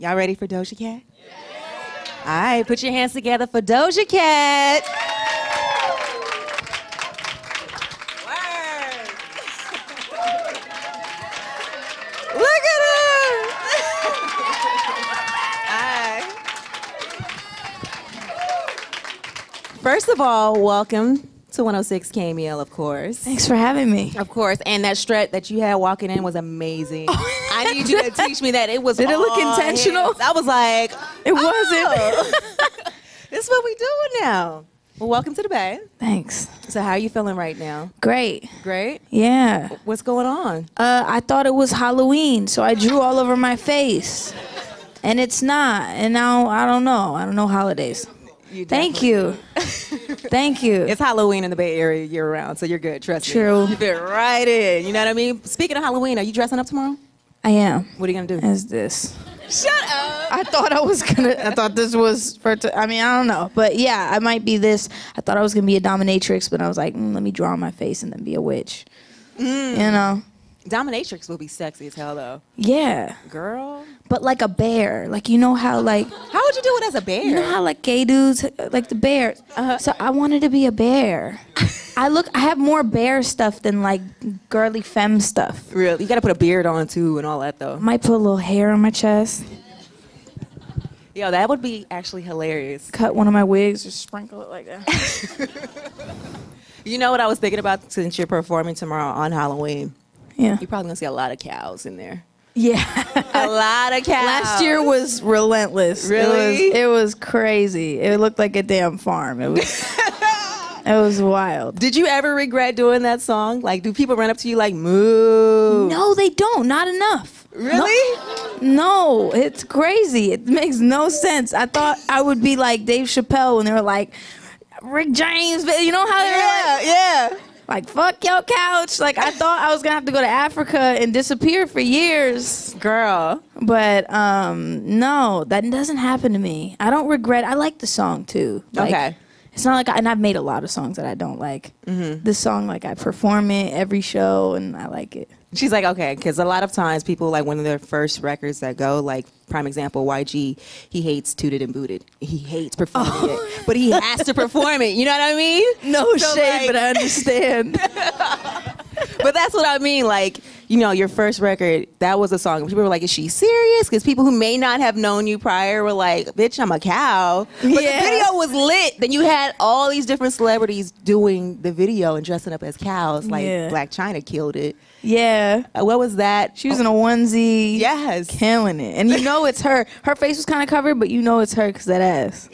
Y'all ready for Doja Cat? All right, put your hands together for Doja Cat. Word. Look at her. All right. First of all, welcome to 106 KMEL, of course. Thanks for having me. Of course, and that strut that you had walking in was amazing. I need you to teach me that. It was. Did it look intentional? Hands. I was like, it wasn't. This is what we doing now. Well, welcome to the Bay. Thanks. So, how are you feeling right now? Great. Great. Yeah. What's going on? I thought it was Halloween, so I drew all over my face, and it's not. And now I don't know. I don't know holidays. Thank you. Thank you. It's Halloween in the Bay Area year-round, so you're good. Trust me. True. You fit right in. You know what I mean? Speaking of Halloween, are you dressing up tomorrow? I am. What are you gonna do? As this. Shut up. I thought this was for. I mean, I don't know, but yeah, I might be this. I thought I was gonna be a dominatrix, but I was like, let me draw on my face and then be a witch. You know. Dominatrix will be sexy as hell, though. Yeah. Girl. But like a bear. Like, you know how, like... How would you do it as a bear? You know how, like, gay dudes, like the bears. So I wanted to be a bear. I have more bear stuff than, like, girly femme stuff. Really? You got to put a beard on, too, and all that, though. Might put a little hair on my chest. Yo, that would be actually hilarious. Cut one of my wigs, just sprinkle it like that. You know what I was thinking about since you're performing tomorrow on Halloween? Yeah. You're probably going to see a lot of cows in there. Yeah. A lot of cows. Last year was relentless. Really? It was crazy. It looked like a damn farm. It was it was wild. Did you ever regret doing that song? Like, do people run up to you like, moo? No, they don't. Not enough. Really? No, it's crazy. It makes no sense. I thought I would be like Dave Chappelle when they were like, Rick James, you know how they were like, yeah. Like, fuck your couch. Like, I thought I was going to have to go to Africa and disappear for years. Girl. But, no, that doesn't happen to me. I don't regret. I like the song, too. Like, okay. It's not like, and I've made a lot of songs that I don't like. This song, like, I perform it every show, and I like it. She's like, okay, because a lot of times people, like, one of their first records that go, like, prime example, YG, he hates Tooted and Booted. He hates performing it, but he has to perform it. You know what I mean? No So, shade, like, but I understand. But that's what I mean. Like, you know, your first record, that was a song. People were like, is she serious? Because people who may not have known you prior were like, bitch, I'm a cow. But the video was lit. Then you had all these different celebrities doing the video and dressing up as cows. Like, Black China killed it. Yeah. What was that? She was in a onesie. Yes. Killing it. And you know it's her. Her face was kind of covered, but you know it's her because that ass.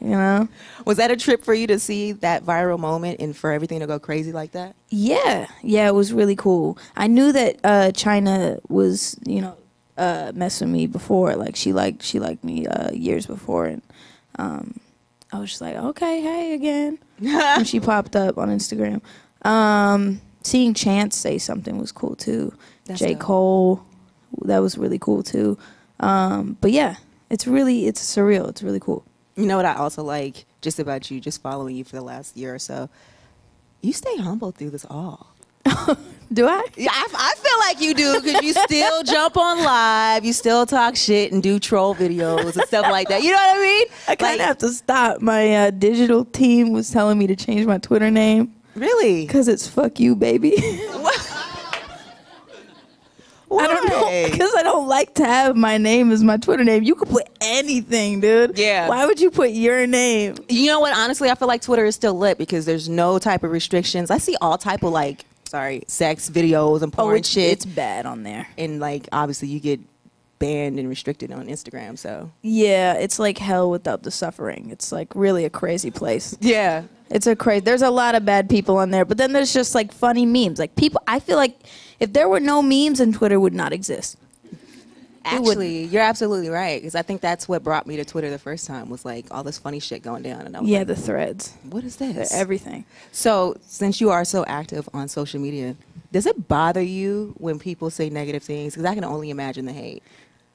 You know? Was that a trip for you to see that viral moment and for everything to go crazy like that? Yeah. Yeah, it was really cool. I knew that China was, you know, messing with me before. Like, she liked me years before. And I was just like, okay, hey, again. And she popped up on Instagram. Seeing Chance say something was cool, too. J. Cole, that was really cool, too. But, yeah, it's surreal. It's really cool. You know what I also like just about you, just following you for the last year or so? You stay humble through this all. Do I? Yeah, I feel like you do, because you still jump on live, you still talk shit and do troll videos and stuff like that. You know what I mean? I kind of have to stop. My digital team was telling me to change my Twitter name. Really? Because it's fuck you, baby. Why? I don't know. Because I don't like to have my name as my Twitter name. You could put anything, dude. Yeah. Why would you put your name? You know what? Honestly, I feel like Twitter is still lit because there's no type of restrictions. I see all type of, like, sex videos and porn shit. It's bad on there. And, like, obviously you get banned and restricted on Instagram, so. Yeah, it's like hell without the suffering. It's, like, really a crazy place. Yeah. There's a lot of bad people on there, but then there's just, like, funny memes. Like, people, I feel like if there were no memes, then Twitter would not exist. Actually, you're absolutely right, because I think that's what brought me to Twitter the first time, was like all this funny shit going down. And I was like, the threads. What is this? Everything. So, since you are so active on social media, does it bother you when people say negative things? Because I can only imagine the hate.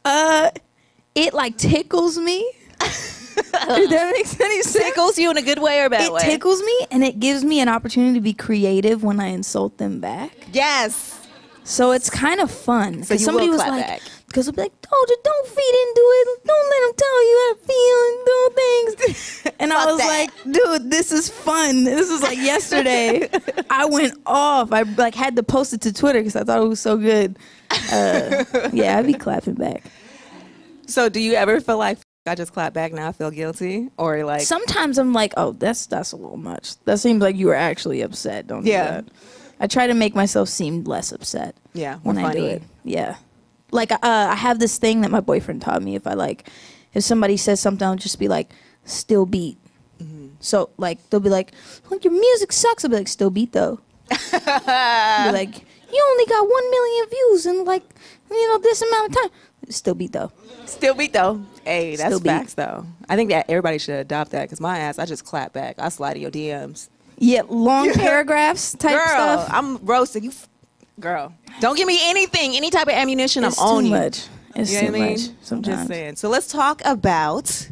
It, like, tickles me. If that makes any sense. Tickles you in a good way or a bad way? It tickles me, and it gives me an opportunity to be creative when I insult them back. Yes. So it's kind of fun. So you somebody will was clap like, back. Because they'll be like, Doja, don't feed into it. Don't let them tell you how to feel and do things. And I was like, dude, this is fun. This was like yesterday. I went off. I like had to post it to Twitter because I thought it was so good. Yeah, I'd be clapping back. So do you ever feel like I just clap back now, I feel guilty? Or like sometimes I'm like, oh, that's a little much. That seems like you were actually upset. Don't do that. I try to make myself seem less upset. Yeah, when I do it. Yeah. Like I have this thing that my boyfriend taught me. If somebody says something, I'll just be like, still beat. Mm-hmm. So like they'll be like your music sucks. I'll be like, still beat though. Be like, you only got 1 million views in like this amount of time. Still beat though. Still beat though. Hey, that's facts though. I think that everybody should adopt that because my ass, I just clap back. I slide in your DMs. Yeah, long paragraphs type stuff. I'm roasting you. Girl, don't give me anything, any type of ammunition. It's I'm on too you. Much. It's you know too what I mean? much. Sometimes. I'm just saying. So let's talk about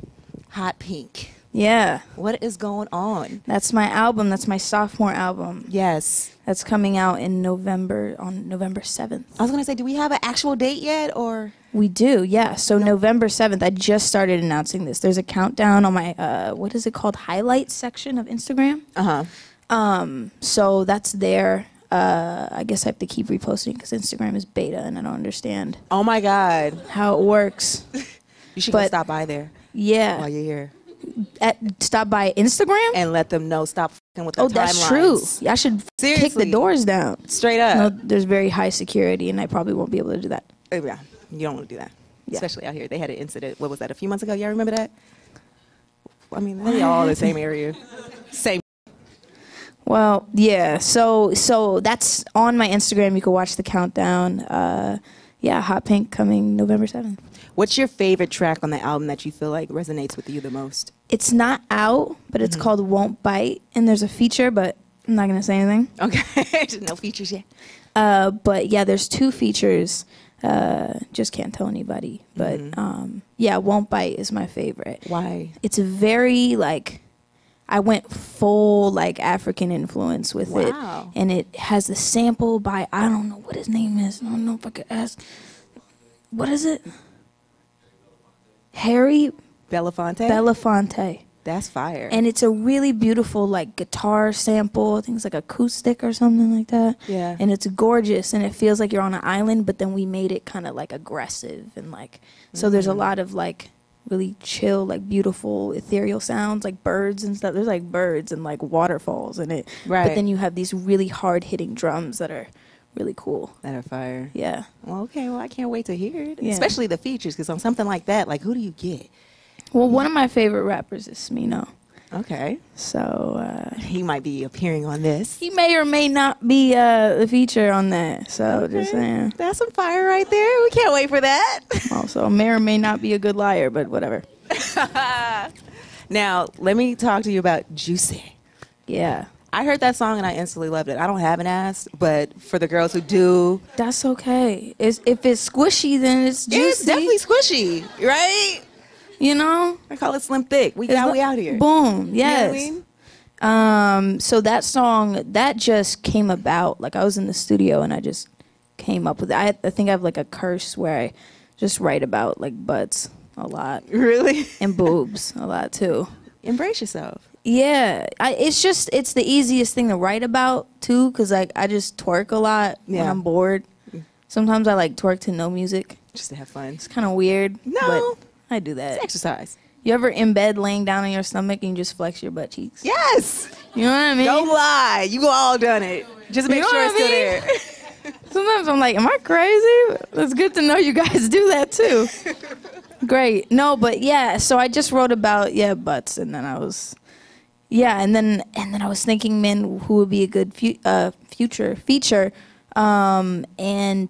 Hot Pink. Yeah. What is going on? That's my album. That's my sophomore album. Yes. That's coming out in November, on November 7th. I was going to say, do we have an actual date yet or? We do, yeah. So November 7th, I just started announcing this. There's a countdown on my, what is it called? Highlights section of Instagram. Uh-huh. So that's there. I guess I have to keep reposting because Instagram is beta and I don't understand. Oh my God. How it works. You should go stop by there. Yeah. While you're here. Stop by Instagram? And let them know, stop f***ing with the timelines. Oh, that's true. Yeah, I should kick the doors down. Straight up. No, there's very high security and I probably won't be able to do that. Oh, yeah. You don't want to do that. Yeah. Especially out here. They had an incident. What was that, a few months ago? Y'all remember that? I mean, they all in the same area. Same. Well, yeah. So that's on my Instagram. You can watch the countdown. Yeah, Hot Pink coming November 7th. What's your favorite track on the album that you feel like resonates with you the most? It's not out, but it's called Won't Bite. And there's a feature, but I'm not going to say anything. Okay. No features yet. But yeah, there's 2 features. Just can't tell anybody. But yeah, Won't Bite is my favorite. Why? It's very like, I went full like African influence with it. And it has the sample by, I don't know what his name is. I don't know if I could ask. What is it? Harry Belafonte? Belafonte. That's fire. And it's a really beautiful like guitar sample. I think it's like acoustic or something like that. Yeah. And it's gorgeous and it feels like you're on an island, but then we made it kind of like aggressive and like, so there's a lot of like really chill, like beautiful ethereal sounds, like birds and stuff. There's like birds and like waterfalls in it. Right. But then you have these really hard hitting drums that are really cool. That are fire. Yeah. Well, okay. Well, I can't wait to hear it. Yeah. Especially the features, because on something like that, like, who do you get? Well, one of my favorite rappers is Smino. Okay. So he might be appearing on this. He may or may not be a feature on that. So just saying. That's some fire right there. We can't wait for that. Also, may or may not be a good liar, but whatever. Now, let me talk to you about Juicy. Yeah. I heard that song and I instantly loved it. I don't have an ass, but for the girls who do, that's okay. If it's squishy, then it's juicy. It's definitely squishy, right? You know, I call it slim thick. We out here. Boom. Yes. You know what I mean? So that song that just came about. Like I was in the studio and I just came up with it. I think I have like a curse where I just write about like butts a lot. Really? And boobs a lot too. Embrace yourself. Yeah, it's the easiest thing to write about too, cause like I just twerk a lot when I'm bored. Sometimes I like twerk to no music, just to have fun. It's kind of weird. No, but I do that. It's exercise. You ever in bed laying down on your stomach and you just flex your butt cheeks? Yes. You know what I mean? Don't lie. You all done it. Just make sure it's still there. Sometimes I'm like, am I crazy? It's good to know you guys do that too. Great. No, but yeah. So I just wrote about butts, and then I was. Yeah, and then I was thinking, man, who would be a good future feature, and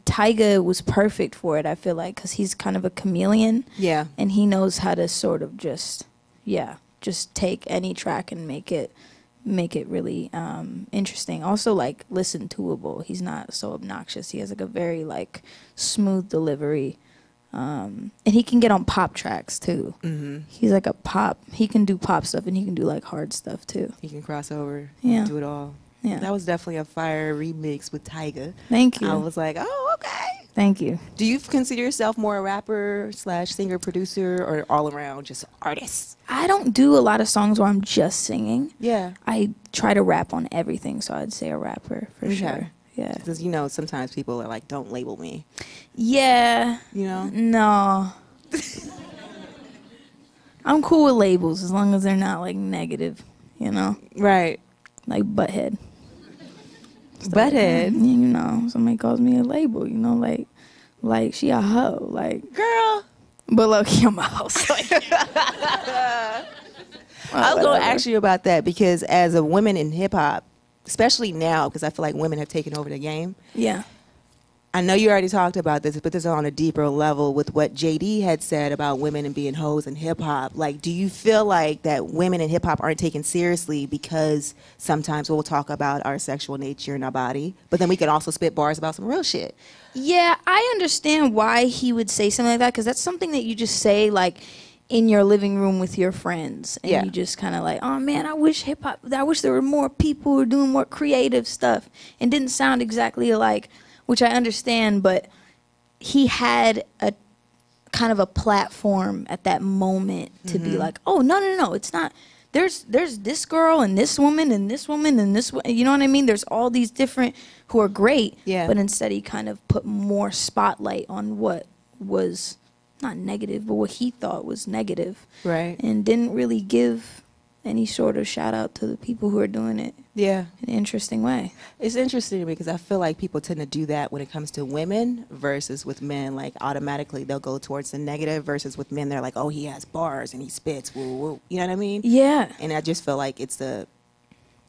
Tyga was perfect for it. I feel like because he's kind of a chameleon. Yeah. And he knows how to sort of just take any track and make it really interesting. Also, like listen toable. He's not so obnoxious. He has like a very like smooth delivery. And he can get on pop tracks too. Mm-hmm. He's like a pop. He can do pop stuff and he can do like hard stuff too. He can cross over. Yeah. Do it all. Yeah. That was definitely a fire remix with Tyga. Thank you. I was like, oh, okay. Thank you. Do you consider yourself more a rapper / singer, producer, or all around just artist? I don't do a lot of songs where I'm just singing. Yeah. I try to rap on everything, so I'd say a rapper for sure. Yeah. Because, sometimes people are like, don't label me. Yeah. No. I'm cool with labels as long as they're not, like, negative, Right. Like butthead. Butthead? Somebody calls me a label, like she a hoe, like. Girl. But low-key, I'm a hoe. I was going to ask you about that because as a woman in hip-hop, especially now, because I feel like women have taken over the game. Yeah. I know you already talked about this, but this is on a deeper level with what JD had said about women and being hoes in hip-hop. Like, do you feel like that women in hip-hop aren't taken seriously because sometimes we'll talk about our sexual nature and our body, but then we can also spit bars about some real shit? Yeah, I understand why he would say something like that, because that's something that you just say, like, in your living room with your friends. And you just kind of like, oh, man, I wish there were more people who were doing more creative stuff. And didn't sound exactly alike, which I understand, but he had a kind of a platform at that moment to be like, oh, no, it's not. There's this girl and this woman and this woman and this one. You know what I mean? There's all these different who are great, but instead he kind of put more spotlight on what was not negative, but what he thought was negative. Right. And didn't really give any sort of shout out to the people who are doing it. Yeah. In an interesting way. It's interesting to me because I feel like people tend to do that when it comes to women versus with men. Like, automatically they'll go towards the negative versus with men, they're like, oh, he has bars and he spits, woo, woo. You know what I mean? Yeah. And I just feel like it's a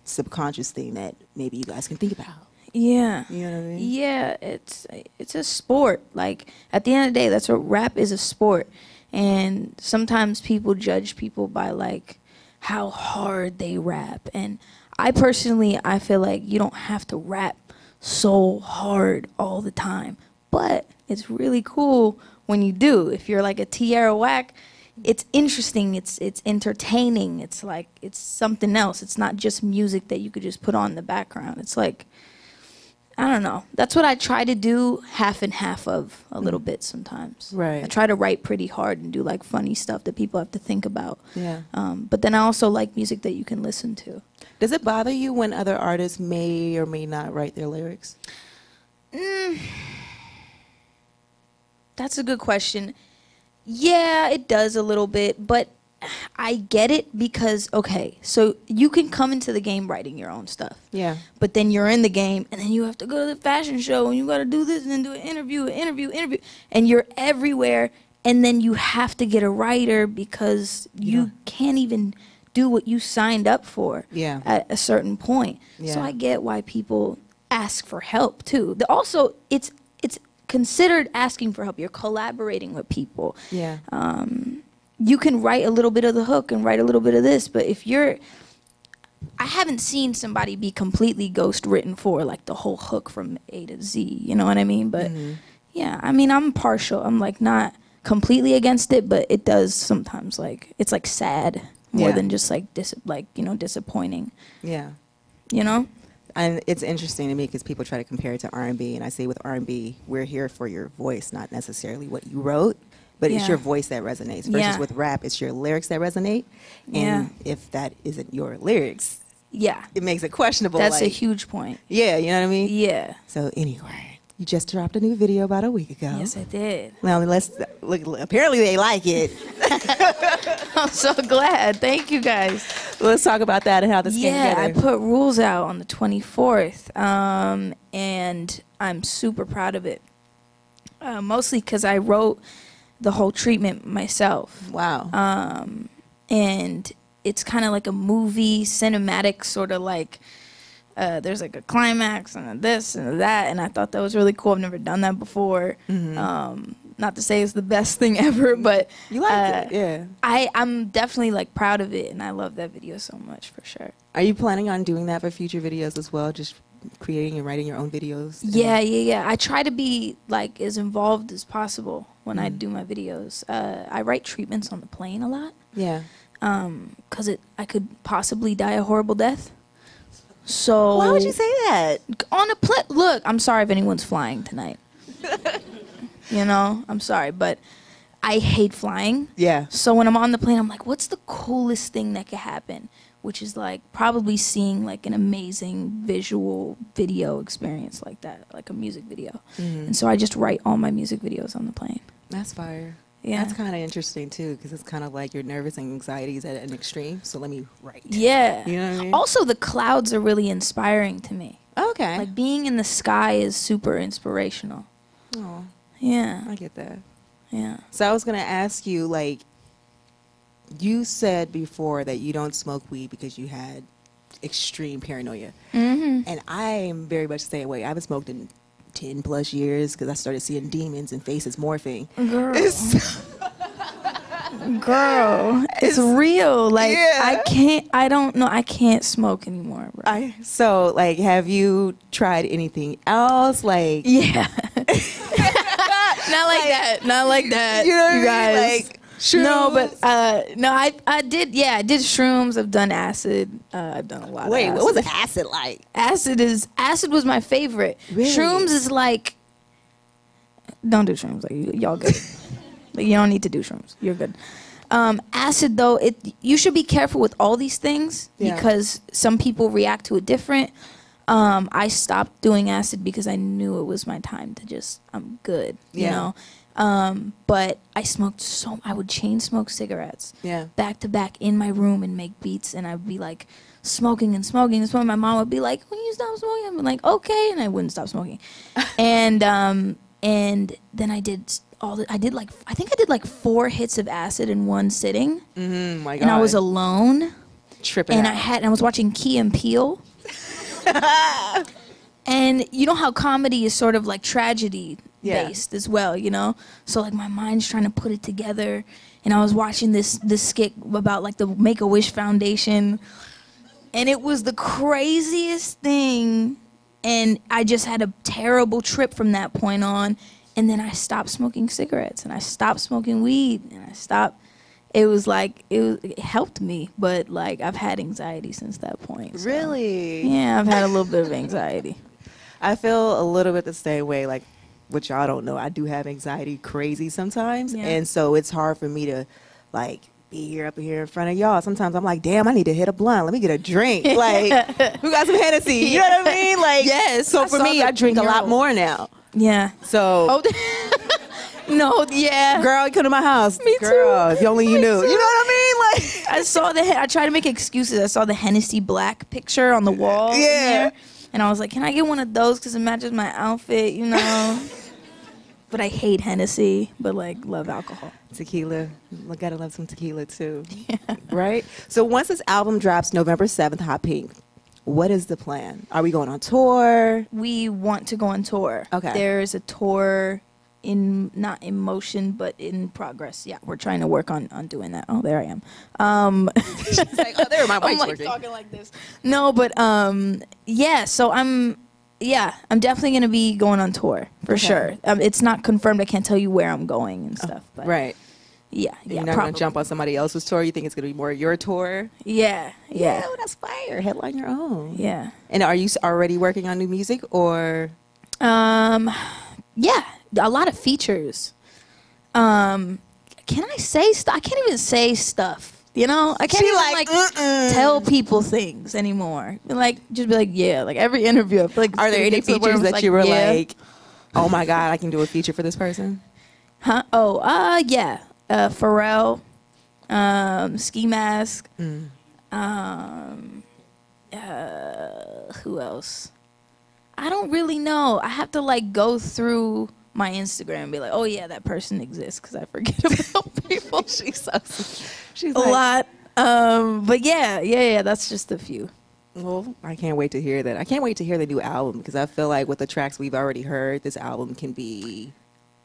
subconscious thing that maybe you guys can think about. Yeah. You know what I mean? Yeah, it's a sport. Like, at the end of the day, that's what rap is, a sport. And sometimes people judge people by, like, how hard they rap. And I feel like you don't have to rap so hard all the time. But it's really cool when you do. If you're like a Tierra Whack, it's interesting, it's entertaining, it's like, it's something else. It's not just music that you could just put on in the background. It's like, I don't know. That's what I try to do half and half of a little bit sometimes. Right. I try to write pretty hard and do like funny stuff that people have to think about. Yeah. But then I also like music that you can listen to. Does it bother you when other artists may or may not write their lyrics? That's a good question. Yeah, it does a little bit, but I get it because, okay, so you can come into the game writing your own stuff. Yeah. But then you're in the game, and then you have to go to the fashion show, and you got to do this, and then do an interview, and you're everywhere, and then you have to get a writer because you can't even do what you signed up for at a certain point. So I get why people ask for help, too. Also, it's considered asking for help. You're collaborating with people. Yeah. You can write a little bit of the hook and write a little bit of this, but I haven't seen somebody be completely ghost written for like the whole hook from A to Z, you know what I mean? But yeah, I mean, I'm partial. I'm like not completely against it, but it does sometimes like, it's like sad more than just like disappointing. Yeah. You know? And it's interesting to me because people try to compare it to R&B, and I say with R&B, we're here for your voice, not necessarily what you wrote. But it's your voice that resonates. Versus with rap, it's your lyrics that resonate. And if that isn't your lyrics, it makes it questionable. That's a huge point. Yeah, you know what I mean? Yeah. So anyway, you just dropped a new video about a week ago. Yes, I did. Well, let's look. Apparently, they like it. I'm so glad. Thank you, guys. Let's talk about that and how this came together. Yeah, I put Rules out on the 24th, and I'm super proud of it. Mostly because I wrote the whole treatment myself. Wow. And it's kind of like a movie, cinematic sort of like, there's like a climax and a this and a that, and I thought that was really cool. I've never done that before. Not to say it's the best thing ever, but you liked it, yeah. I'm definitely like proud of it, and I love that video so much for sure. Are you planning on doing that for future videos as well? Just creating and writing your own videos? Yeah. I try to be like as involved as possible when I do my videos. I write treatments on the plane a lot. Yeah. Because I could possibly die a horrible death. So why would you say that? On a plane? Look, I'm sorry if anyone's flying tonight. You know, I'm sorry, but I hate flying. Yeah. So when I'm on the plane, I'm like, what's the coolest thing that could happen? Which is like probably seeing like an amazing visual video experience like that, like a music video. And so I just write all my music videos on the plane. That's fire. Yeah. That's kind of interesting too, because it's kind of like your nervous and anxiety is at an extreme. So let me write. Yeah. You know what I mean? Also, the clouds are really inspiring to me. Okay. Like being in the sky is super inspirational. Oh, Yeah. I get that. Yeah. So I was gonna ask you, like, you said before that you don't smoke weed because you had extreme paranoia, and I am very much the same way. I haven't smoked in 10 plus years because I started seeing demons and faces morphing. Girl. Girl, it's real. Like, Yeah. I can't smoke anymore, bro. So, like, have you tried anything else? Like, Yeah. Not like that. Not like that. you know what you I guys. mean? Like, shrooms? No, but no, I did. Yeah, I did shrooms. I've done acid. I've done a lot. Wait, of acid. what was acid like? Acid was my favorite. Really? Shrooms is like, don't do shrooms. Like y'all good. Like, you don't need to do shrooms. You're good. Acid though, you should be careful with all these things because some people react to it different. I stopped doing acid because I knew it was my time to I'm good, you know. But I would chain smoke cigarettes back to back in my room and make beats, and I'd be like smoking and smoking and smoking. My mom would be like, "When you stop smoking?" I'd be like, "Okay," and I wouldn't stop smoking. And then I did like 4 hits of acid in one sitting. My God. And I was alone. Tripping And out. I was watching Key and Peele. And you know how comedy is sort of like tragedy based as well, you know? So like my mind's trying to put it together, and I was watching this skit about like the Make-A-Wish Foundation, and it was the craziest thing, and I just had a terrible trip from that point on. And then I stopped smoking cigarettes, and I stopped smoking weed, and I stopped. It was like, it helped me, but like I've had anxiety since that point. So. Really? Yeah, I've had a little bit of anxiety. I feel a little bit the same way, like, what y'all don't know. I do have anxiety crazy sometimes, and so it's hard for me to, like, be up here in front of y'all. Sometimes I'm like, damn, I need to hit a blunt. Let me get a drink. Like, who got some Hennessy? You know what I mean? Like, yes. So for me, I drink a lot more now. Yeah. So. No, yeah. Girl, you come to my house. Me Girl, too. if only you knew. Too. You know what I mean? Like, I tried to make excuses. I saw the Hennessy Black picture on the wall. Yeah. And I was like, can I get one of those because it matches my outfit, you know? But I hate Hennessy, but like love alcohol. Tequila. Gotta love some tequila too. Yeah. Right? So once this album drops November 7th, Hot Pink, what is the plan? Are we going on tour? We want to go on tour. Okay. There's a tour not in motion, but in progress. Yeah, we're trying to work on doing that. Oh, there I am. She's like, oh, there, my mic's I'm like working. talking like this. No, but yeah. So I'm definitely gonna be going on tour for sure. It's not confirmed. I can't tell you where I'm going and stuff. But right. Yeah. You're not gonna jump on somebody else's tour. You think it's gonna be more your tour? Yeah. Yeah. Oh, that's fire. Headline your own. Yeah. And are you already working on new music or? Yeah, a lot of features. Can I say stuff? I can't even say stuff. You know, I can't even tell people things anymore. Like, just be like, yeah. Like every interview, I feel like. Are there any features that you were like, oh my God, I can do a feature for this person? Huh? Oh, yeah. Pharrell, Ski Mask. Who else? I don't really know. I have to like go through my Instagram and be like, oh yeah, that person exists because I forget about people. She's a lot. But yeah, that's just a few. Well, I can't wait to hear that. I can't wait to hear the new album because I feel like with the tracks we've already heard, this album can be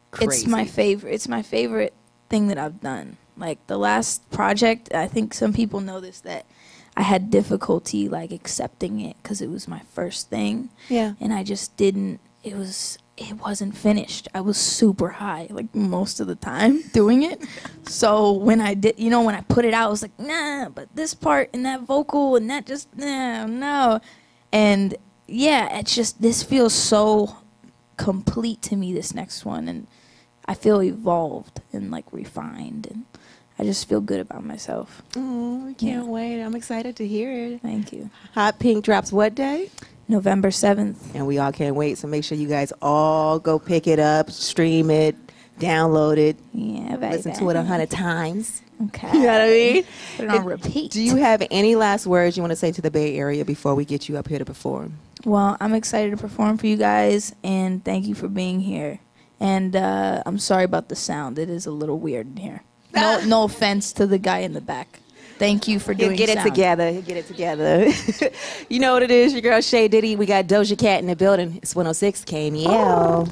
crazy. It's my favorite. It's my favorite thing that I've done. Like the last project, I think some people know this, that I had difficulty like accepting it because it was my first thing. Yeah. And I just didn't. It wasn't finished. I was super high like most of the time doing it. So when I did, when I put it out, I was like, nah. But this part and that vocal and that just no. And yeah, it's just this feels so complete to me. This next one, and I feel evolved and like refined, and I just feel good about myself. Oh, I can't wait. I'm excited to hear it. Thank you. Hot Pink drops what day? November 7th. And we all can't wait. So make sure you guys all go pick it up, stream it, download it. Yeah, baby. Listen to it 100 times. Okay. You know what I mean? Put it on repeat. Do you have any last words you want to say to the Bay Area before we get you up here to perform? Well, I'm excited to perform for you guys, and thank you for being here. And I'm sorry about the sound. It is a little weird in here. No offense to the guy in the back. Thank you for doing Get it together. Get it together. You know what it is, your girl Shay Diddy. We got Doja Cat in the building. It's 106 KMEL.